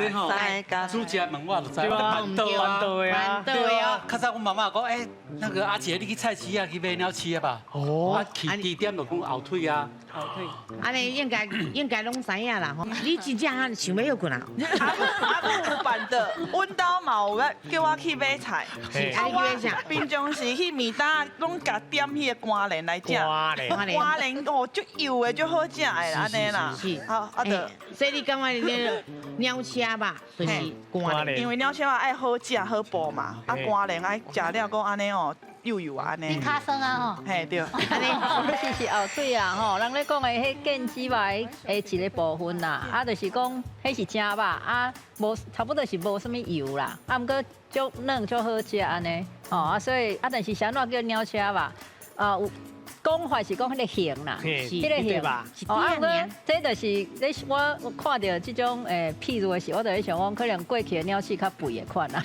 你吼，煮食问我就知，我馒头啊，对啊。较早我妈妈讲，那个阿姐，你去菜市啊去买鸟翅啊吧。我去地点就讲后腿啊。后腿。安尼应该拢知影啦吼。你真正想要困啊？阿母办的，阮兜嘛有叫我去买菜，啊你去买啥？平常时去面搭拢甲点迄个肝莲来食，肝莲哦，足油的，足好食的啦，安尼啦。是。好，啊得。所以你感觉你那个鸟车吧，就是肝的。因为鸟车爱好食好补嘛，啊肝莲爱食了讲安尼哦。又有安尼，卡生啊吼，嘿对，安尼是后腿啊吼，人咧讲的迄腱子肉的一个部分啦，啊，就是讲迄是正肉啊，无差不多是无什么油啦，啊，毋过足嫩足好食安尼，哦啊，所以啊，但是啥怎叫鸟车肉？有讲法是讲迄个形啦，迄个形吧？哦，啊，不过这就是你我看到这种譬如的是，我就会想讲，可能过去的鸟翅较肥的款啦。